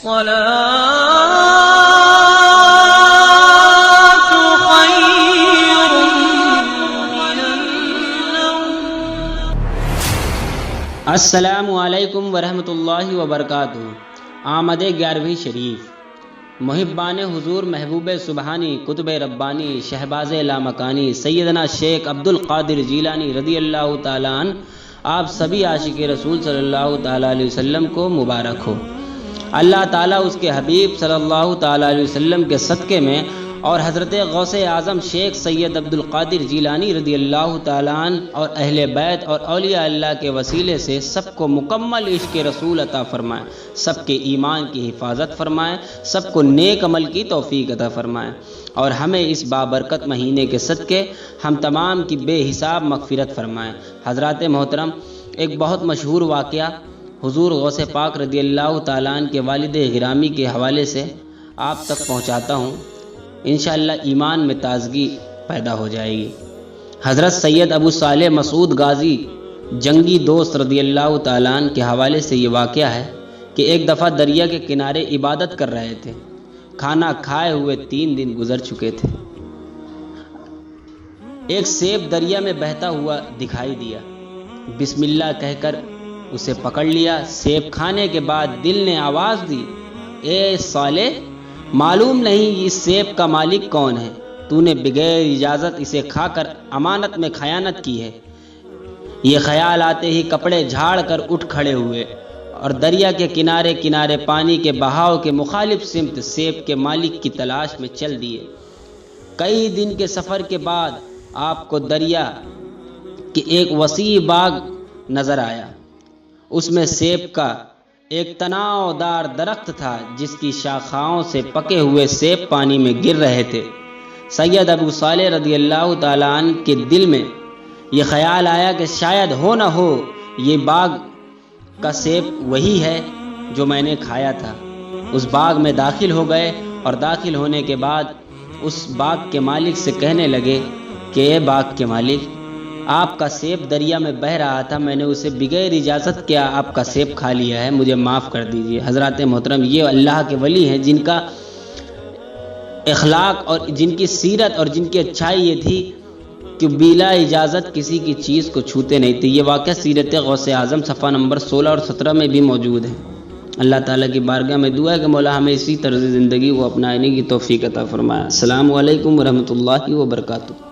خير من النوم. السلام علیکم ورحمۃ اللہ وبرکاتہ. آمد 11ویں شریف. محبان حضور محبوب سبحانی قطب ربانی شہباز لامکانی سیدنا شیخ عبد القادر جیلانی رضی اللہ تعالیٰ عنہ آپ سبھی عاشق رسول صلی اللہ تعالیٰ علیہ وسلم کو مبارک ہو. اللہ تعالیٰ اس کے حبیب صلی اللہ تعالیٰ علیہ وسلم کے صدقے میں اور حضرت غوث اعظم شیخ سید عبد القادر جیلانی رضی اللہ تعالیٰ عنہ اور اہل بیت اور اولیاء اللہ کے وسیلے سے سب کو مکمل عشق رسول عطا فرمائے، سب کے ایمان کی حفاظت فرمائے، سب کو نیک عمل کی توفیق عطا فرمائے، اور ہمیں اس بابرکت مہینے کے صدقے ہم تمام کی بے حساب مغفرت فرمائے. حضرات محترم، ایک بہت مشہور واقعہ حضور غوث پاک رضی اللہ تعالیٰ عنہ کے والد گرامی کے حوالے سے آپ تک پہنچاتا ہوں. انشاءاللہ ایمان میں تازگی پیدا ہو جائے گی. حضرت سید ابو صالح مسعود غازی جنگی دوست رضی اللہ تعالیٰ عنہ کے حوالے سے یہ واقعہ ہے کہ ایک دفعہ دریا کے کنارے عبادت کر رہے تھے. کھانا کھائے ہوئے 3 دن گزر چکے تھے. ایک سیب دریا میں بہتا ہوا دکھائی دیا. بسم اللہ کہہ کر اسے پکڑ لیا. سیب کھانے کے بعد دل نے آواز دی، اے صالح، معلوم نہیں اس سیب کا مالک کون ہے؟ تو نے بغیر اجازت اسے کھا کر امانت میں خیانت کی ہے. یہ خیال آتے ہی کپڑے جھاڑ کر اٹھ کھڑے ہوئے اور دریا کے کنارے کنارے پانی کے بہاؤ کے مخالف سمت سیب کے مالک کی تلاش میں چل دیے. کئی دن کے سفر کے بعد آپ کو دریا کی ایک وسیع باغ نظر آیا. اس میں سیب کا ایک تناؤ دار درخت تھا جس کی شاخاؤں سے پکے ہوئے سیب پانی میں گر رہے تھے. سید ابو صالح رضی اللہ تعالیٰ عنہ کے دل میں یہ خیال آیا کہ شاید ہو نہ ہو یہ باغ کا سیب وہی ہے جو میں نے کھایا تھا. اس باغ میں داخل ہو گئے اور داخل ہونے کے بعد اس باغ کے مالک سے کہنے لگے کہ اے باغ کے مالک، آپ کا سیب دریا میں بہہ رہا تھا، میں نے اسے بغیر اجازت کیا آپ کا سیب کھا لیا ہے، مجھے معاف کر دیجیے. حضرات محترم، یہ اللہ کے ولی ہیں جن کا اخلاق اور جن کی سیرت اور جن کی اچھائی یہ تھی کہ بلا اجازت کسی کی چیز کو چھوتے نہیں تھے. یہ واقعہ سیرت غوث اعظم صفحہ نمبر 16 اور 17 میں بھی موجود ہے. اللہ تعالیٰ کی بارگاہ میں دعا ہے کہ مولا ہمیں اسی طرز زندگی کو اپنانے کی توفیق عطا فرمائے. السلام علیکم ورحمۃ اللہ وبرکاتہ.